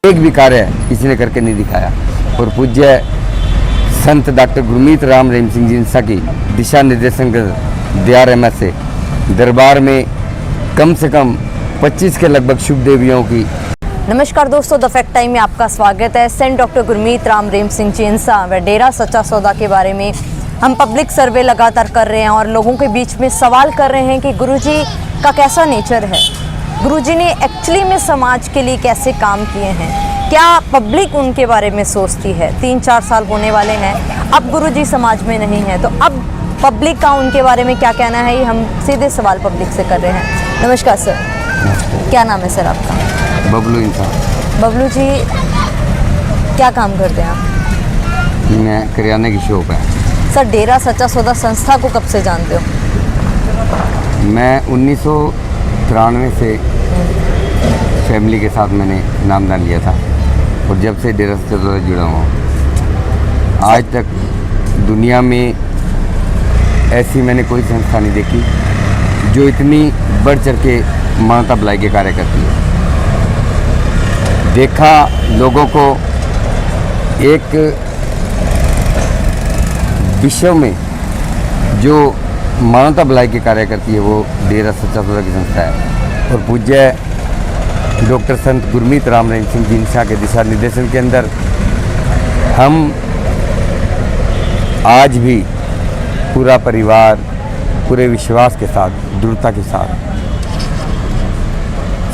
एक भी कार्य किसी ने करके नहीं दिखाया। और पूज्य संत डॉक्टर गुरमीत राम रहीम सिंह जिनसा की दिशा निर्देशन के DRMS से दरबार में कम से कम 25 के लगभग शुभ देवियों की। नमस्कार दोस्तों, द फैक्ट टाइम में आपका स्वागत है। सेंट डॉक्टर गुरमीत राम रहीम सिंह जिनसा व डेरा सच्चा सौदा के बारे में हम पब्लिक सर्वे लगातार कर रहे हैं और लोगों के बीच में सवाल कर रहे हैं कि गुरुजी का कैसा नेचर है, गुरुजी ने एक्चुअली में समाज के लिए कैसे काम किए हैं, क्या पब्लिक उनके बारे में सोचती है। 3-4 साल होने वाले हैं, अब गुरुजी समाज में नहीं है, तो अब पब्लिक का उनके बारे में क्या कहना है, ये हम सीधे सवाल पब्लिक से कर रहे हैं। नमस्कार सर, क्या नाम है सर आपका? बबलू इंसान। बबलू जी, क्या काम करते हैं आप? मैं किराने की शॉप है। सर, डेरा सच्चा सौदा संस्था को कब से जानते हो? मैं 1993 से फैमिली के साथ मैंने नामदान लिया था और जब से डेरा सच्चा सौदा जुड़ा हुआ हूँ। आज तक दुनिया में ऐसी मैंने कोई संस्था नहीं देखी जो इतनी बढ़ चढ़ के मानवता भलाई के कार्य करती है। देखा लोगों को एक विश्व में जो मानवता भलाई के कार्य करती है वो डेरा सच्चा सौदा की संस्था है। और पूज्य डॉक्टर संत गुरमीत राम रहीम सिंह जिनसा के दिशा निर्देशन के अंदर हम आज भी पूरा परिवार पूरे विश्वास के साथ, दृढ़ता के साथ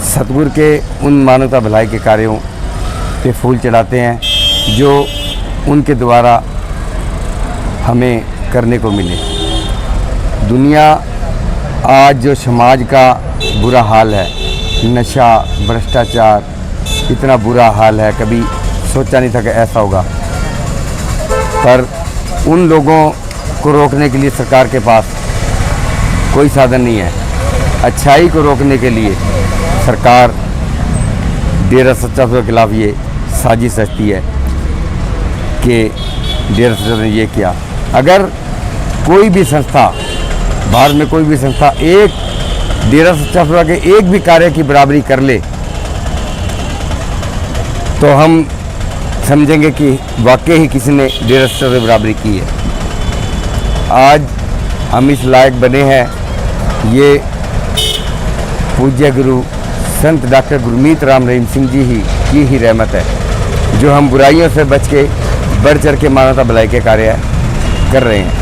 सतगुरु के उन मानवता भलाई के कार्यों पे फूल चढ़ाते हैं जो उनके द्वारा हमें करने को मिले। दुनिया आज जो समाज का बुरा हाल है, नशा, भ्रष्टाचार, इतना बुरा हाल है, कभी सोचा नहीं था कि ऐसा होगा। पर उन लोगों को रोकने के लिए सरकार के पास कोई साधन नहीं है। अच्छाई को रोकने के लिए सरकार डेरा सच्चा सौदा के खिलाफ ये साजिश रचती है कि डेरा सच्चा ने ये किया। अगर कोई भी संस्था, भारत में कोई भी संस्था एक डेरा सच्चा सौदा के एक भी कार्य की बराबरी कर ले तो हम समझेंगे कि वाकई ही किसी ने डेरा सच्चा सौदा की बराबरी की है। आज हम इस लायक बने हैं, ये पूज्य गुरु संत डॉक्टर गुरमीत राम रहीम सिंह जी की ही रहमत है जो हम बुराइयों से बच के बढ़ चढ़ के मानवता भलाई के कार्य कर रहे हैं।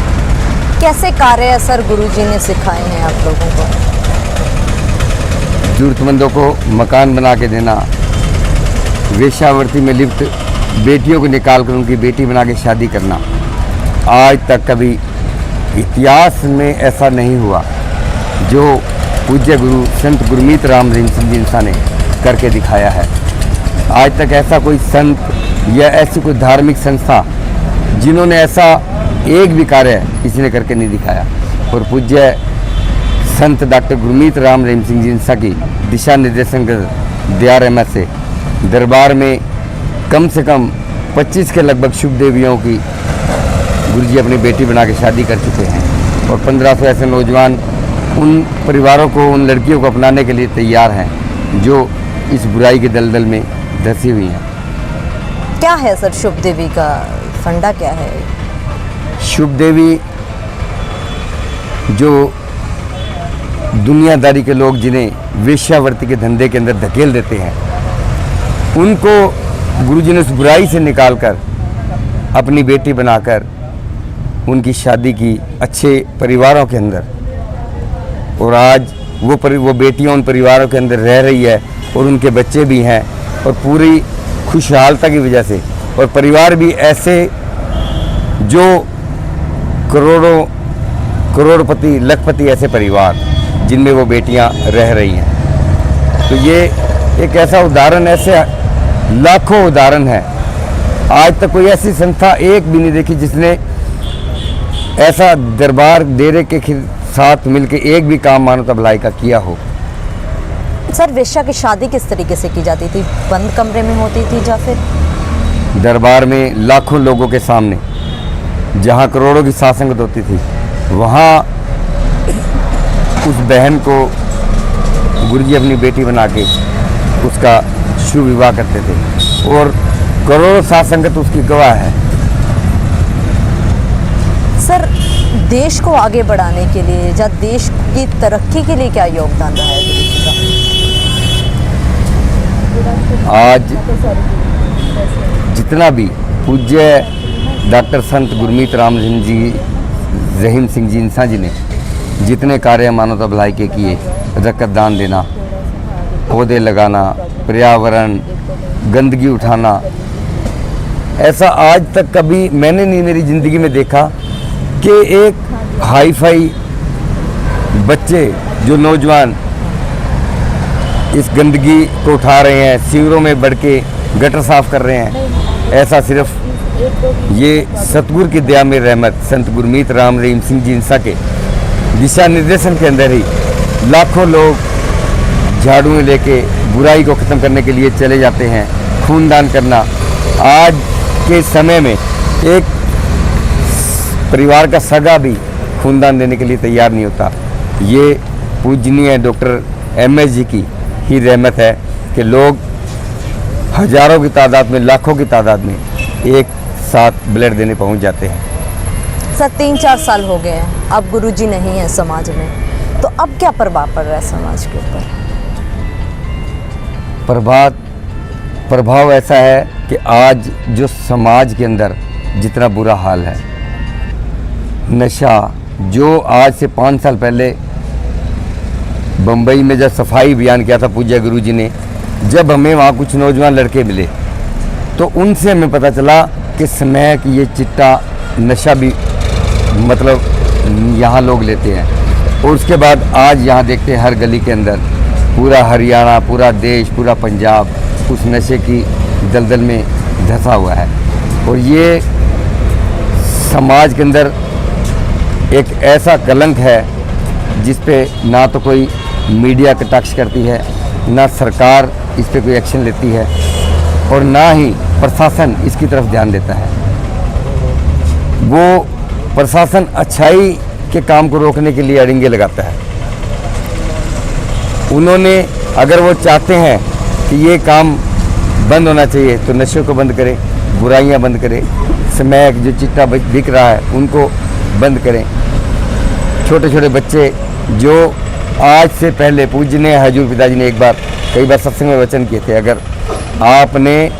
कैसे कार्य सर गुरुजी ने सिखाए हैं आप लोगों को? जरूरतमंदों को मकान बना के देना, वेश्यावृत्ति में लिप्त बेटियों को निकाल कर उनकी बेटी बना के शादी करना। आज तक कभी इतिहास में ऐसा नहीं हुआ जो पूज्य गुरु संत गुरमीत राम रहीम सिंह जिनसा ने करके दिखाया है। आज तक ऐसा कोई संत या ऐसी कोई धार्मिक संस्था जिन्होंने ऐसा एक भी कार्य किसी ने करके नहीं दिखाया। और पूज्य संत डॉक्टर गुरमीत राम रहीम सिंह जिनसा की दिशा निर्देशन के DRMS से दरबार में कम से कम 25 के लगभग शुभ देवियों की गुरुजी अपनी बेटी बना के शादी कर चुके हैं। और 1500 ऐसे नौजवान उन परिवारों को, उन लड़कियों को अपनाने के लिए तैयार हैं जो इस बुराई के दलदल में धंसी हुई हैं। क्या है सर शुभ देवी का फंडा, क्या है? शुभ देवी जो दुनियादारी के लोग जिन्हें वेश्यावृत्ति के धंधे के अंदर धकेल देते हैं, उनको गुरुजी ने उस बुराई से निकालकर अपनी बेटी बनाकर उनकी शादी की अच्छे परिवारों के अंदर। और आज वो बेटियां उन परिवारों के अंदर रह रही है और उनके बच्चे भी हैं और पूरी खुशहालता की वजह से। और परिवार भी ऐसे जो करोड़पति, लखपति ऐसे परिवार जिनमें वो बेटियां रह रही हैं। तो ये एक ऐसा उदाहरण, ऐसे लाखों उदाहरण है। आज तक कोई ऐसी संस्था एक भी नहीं देखी जिसने ऐसा दरबार डेरे के साथ मिलकर एक भी काम मानवता भलाई का किया हो। सर, वेश्या की शादी किस तरीके से की जाती थी? बंद कमरे में होती थी या फिर दरबार में लाखों लोगों के सामने, जहाँ करोड़ों की सासंगत होती थी, वहाँ उस बहन को गुरु जी अपनी बेटी बना के उसका शुभ विवाह करते थे और करोड़ों साथ संगत उसकी गवाह है। सर, देश को आगे बढ़ाने के लिए या देश की तरक्की के लिए क्या योगदान रहा है गुरु जी का? आज जितना भी पूज्य डॉक्टर संत गुरमीत राम रहीम सिंह जी इंसान जी ने जितने कार्य मानवता भलाई के किए, रकत दान देना, पौधे लगाना, पर्यावरण, गंदगी उठाना, ऐसा आज तक कभी मैंने नहीं मेरी ज़िंदगी में देखा कि एक हाई फाई बच्चे जो नौजवान इस गंदगी को उठा रहे हैं, सीवरों में बढ़ के गटर साफ कर रहे हैं। ऐसा सिर्फ ये सतगुरु की दया में रहमत संत गुरमीत राम रहीम सिंह जी इंसा के दिशा निर्देशन के अंदर ही लाखों लोग झाड़ू लेके बुराई को ख़त्म करने के लिए चले जाते हैं। खूनदान करना, आज के समय में एक परिवार का सगा भी खूनदान देने के लिए तैयार नहीं होता। ये पूजनीय डॉक्टर MS जी की ही रहमत है कि लोग हजारों की तादाद में, लाखों की तादाद में एक साथ ब्लड देने पहुंच जाते हैं। सर, 3-4 साल हो गए हैं, अब गुरुजी नहीं है समाज में, तो अब क्या प्रभाव पड़ रहा है समाज के ऊपर? प्रभाव ऐसा है कि आज जो समाज के अंदर जितना बुरा हाल है, नशा, जो आज से 5 साल पहले बम्बई में जब सफाई अभियान किया था पूज्य गुरु जी ने, जब हमें वहाँ कुछ नौजवान लड़के मिले तो उनसे हमें पता चला कि स्मैक, ये चिट्टा नशा भी मतलब यहाँ लोग लेते हैं। और उसके बाद आज यहाँ देखते हैं हर गली के अंदर पूरा हरियाणा, पूरा देश, पूरा पंजाब उस नशे की दलदल में धंसा हुआ है। और ये समाज के अंदर एक ऐसा कलंक है जिस पे ना तो कोई मीडिया कटाक्ष करती है, ना सरकार इस पे कोई एक्शन लेती है और ना ही प्रशासन इसकी तरफ ध्यान देता है। वो प्रशासन अच्छाई के काम को रोकने के लिए अड़ंगे लगाता है। उन्होंने अगर वो चाहते हैं कि ये काम बंद होना चाहिए तो नशे को बंद करें, बुराइयां बंद करें, स्मैक जो चिट्टा बिक रहा है उनको बंद करें। छोटे छोटे बच्चे जो आज से पहले पूजनीय हजूर पिताजी ने कई बार सत्संग में वचन किए थे, अगर आपने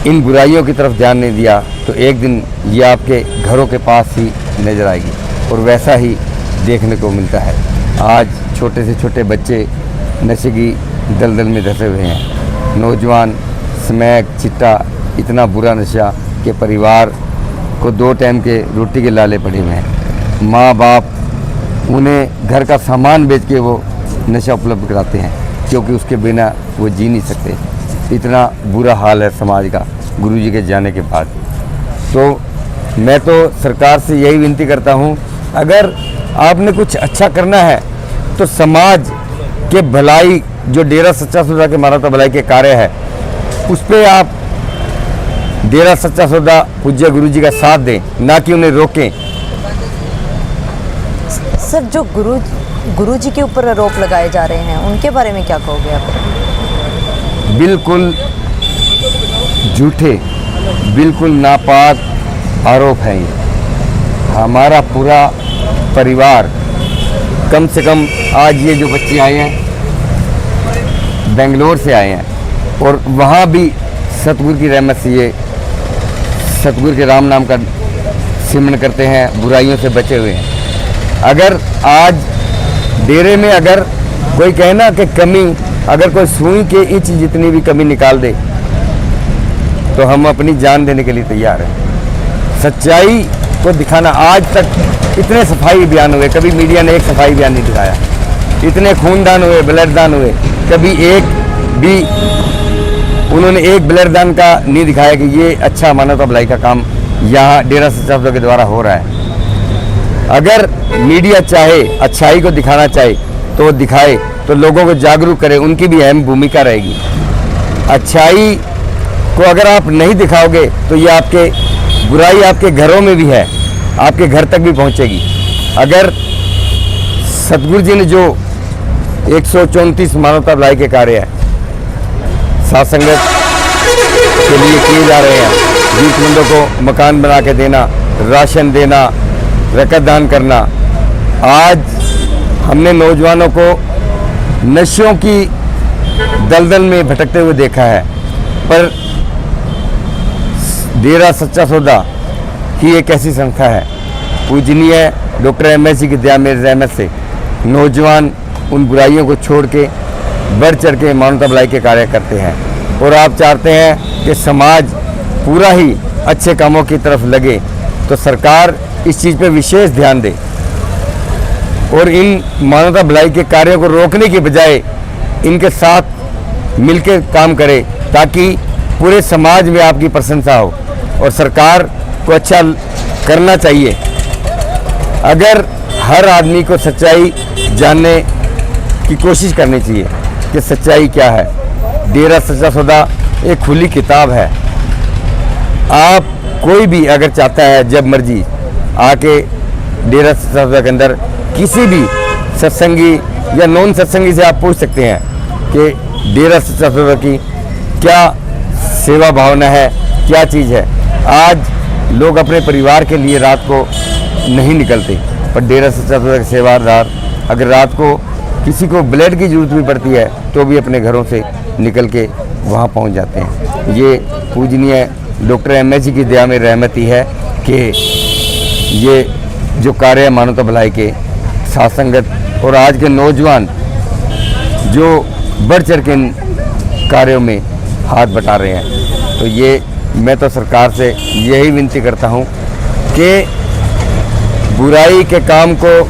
इन बुराइयों की तरफ ध्यान नहीं दिया तो एक दिन ये आपके घरों के पास ही नज़र आएगी। और वैसा ही देखने को मिलता है। आज छोटे से छोटे बच्चे नशे की दलदल में धंसे हुए हैं। नौजवान स्मैक, चिट्टा, इतना बुरा नशा कि परिवार को 2 टाइम के रोटी के लाले पड़े हुए हैं। माँ बाप उन्हें घर का सामान बेच के वो नशा उपलब्ध कराते हैं क्योंकि उसके बिना वो जी नहीं सकते। इतना बुरा हाल है समाज का गुरुजी के जाने के बाद। तो मैं तो सरकार से यही विनती करता हूँ, अगर आपने कुछ अच्छा करना है तो समाज के भलाई, जो डेरा सच्चा सौदा के मानवता भलाई के कार्य है, उस पर आप डेरा सच्चा सौदा पूज्य गुरुजी का साथ दें, ना कि उन्हें रोकें। सर, जो गुरुजी के ऊपर आरोप लगाए जा रहे हैं उनके बारे में क्या कहोगे आप? बिल्कुल झूठे, बिल्कुल नापाक आरोप हैं ये। हमारा पूरा परिवार, कम से कम आज ये जो बच्चे आए हैं बेंगलोर से आए हैं और वहाँ भी सतगुरु की रहमत से ये सतगुरु के राम नाम का सिमरन करते हैं, बुराइयों से बचे हुए हैं। अगर आज डेरे में अगर कोई कहना कि कमी, अगर कोई सुई के इंच जितनी भी कमी निकाल दे तो हम अपनी जान देने के लिए तैयार हैं। सच्चाई को दिखाना, आज तक इतने सफाई अभियान हुए, कभी मीडिया ने एक सफाई अभियान नहीं दिखाया। इतने खूनदान हुए, ब्लड दान हुए, कभी एक भी उन्होंने एक ब्लड दान का नहीं दिखाया कि ये अच्छा मानवता भलाई का काम यहाँ डेरा सच्चा सौदा के द्वारा हो रहा है। अगर मीडिया चाहे, अच्छाई को दिखाना चाहे तो वो दिखाए, तो लोगों को जागरूक करे, उनकी भी अहम भूमिका रहेगी। अच्छाई को अगर आप नहीं दिखाओगे तो ये आपके बुराई आपके घरों में भी है, आपके घर तक भी पहुंचेगी। अगर सतगुरु जी ने जो 134 मानवता भलाई के कार्य हैं साथ संगत के लिए किए जा रहे हैं। जरूरतमंदों को मकान बना के देना, राशन देना, रकत दान करना। आज हमने नौजवानों को नशों की दलदल में भटकते हुए देखा है, पर डेरा सच्चा सौदा ही एक ऐसी संस्था है, पूजनीय डॉक्टर एमएससी की दया मेरी रहमत से नौजवान उन बुराइयों को छोड़ के बढ़ चढ़ के मानवता भलाई के कार्य करते हैं। और आप चाहते हैं कि समाज पूरा ही अच्छे कामों की तरफ लगे, तो सरकार इस चीज़ पे विशेष ध्यान दे और इन मानवता भलाई के कार्यों को रोकने की बजाय इनके साथ मिलकर काम करे, ताकि पूरे समाज में आपकी प्रशंसा हो। और सरकार को अच्छा करना चाहिए। अगर हर आदमी को सच्चाई जानने की कोशिश करनी चाहिए कि सच्चाई क्या है। डेरा सच्चा सौदा एक खुली किताब है। आप कोई भी अगर चाहता है जब मर्जी आके डेरा सच्चा सौदा के अंदर किसी भी सत्संगी या नॉन सत्संगी से आप पूछ सकते हैं कि डेरा सच्चा सौदा की क्या सेवा भावना है, क्या चीज़ है। आज लोग अपने परिवार के लिए रात को नहीं निकलते, पर डेरा सच्चा सौदा के सेवादार अगर रात को किसी को ब्लड की ज़रूरत भी पड़ती है तो भी अपने घरों से निकल के वहाँ पहुँच जाते हैं। ये पूजनीय डॉक्टर एमएससी की दया में रहमत ही है कि ये जो कार्य है मानवता भलाई के साथ संगत और आज के नौजवान जो बढ़ चढ़ के इन कार्यों में हाथ बटा रहे हैं। तो ये मैं तो सरकार से यही विनती करता हूँ कि बुराई के काम को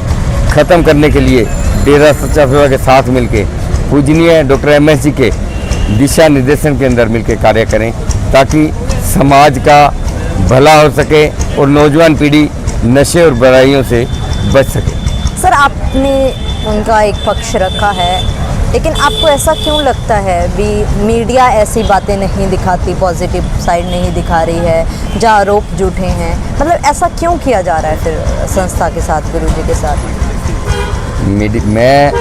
ख़त्म करने के लिए डेरा सच्चा सौदा के साथ मिलके पूजनीय डॉक्टर एमएससी के दिशा निर्देशन के अंदर मिलके कार्य करें, ताकि समाज का भला हो सके और नौजवान पीढ़ी नशे और बुराइयों से बच सके। सर, आपने उनका एक पक्ष रखा है, लेकिन आपको ऐसा क्यों लगता है भी मीडिया ऐसी बातें नहीं दिखाती, पॉजिटिव साइड नहीं दिखा रही है, जहाँ आरोप झूठे हैं? मतलब ऐसा क्यों किया जा रहा है फिर संस्था के साथ, गुरुजी के साथ? मैं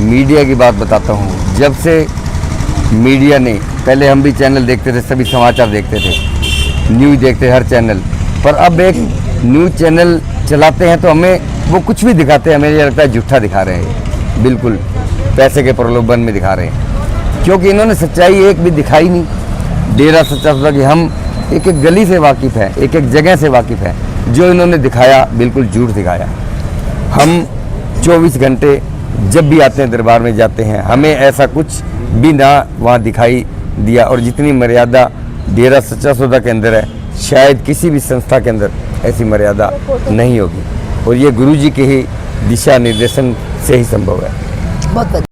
मीडिया की बात बताता हूँ। जब से मीडिया ने, पहले हम भी चैनल देखते थे, सभी समाचार देखते थे, न्यूज़ देखते हर चैनल पर, अब एक न्यूज़ चैनल चलाते हैं तो हमें वो कुछ भी दिखाते हैं, हमें ये लगता है झूठा दिखा रहे हैं, बिल्कुल पैसे के प्रलोभन में दिखा रहे हैं, क्योंकि इन्होंने सच्चाई एक भी दिखाई नहीं। डेरा सच्चा सौदा की हम एक एक गली से वाकिफ़ है, एक एक जगह से वाकिफ़ है। जो इन्होंने दिखाया बिल्कुल झूठ दिखाया। हम 24 घंटे जब भी आते हैं दरबार में जाते हैं, हमें ऐसा कुछ भी ना वहाँ दिखाई दिया। और जितनी मर्यादा डेरा सच्चा सौदा के अंदर है, शायद किसी भी संस्था के अंदर ऐसी मर्यादा नहीं होगी। और ये गुरुजी के ही दिशा निर्देशन से ही संभव है। बहुत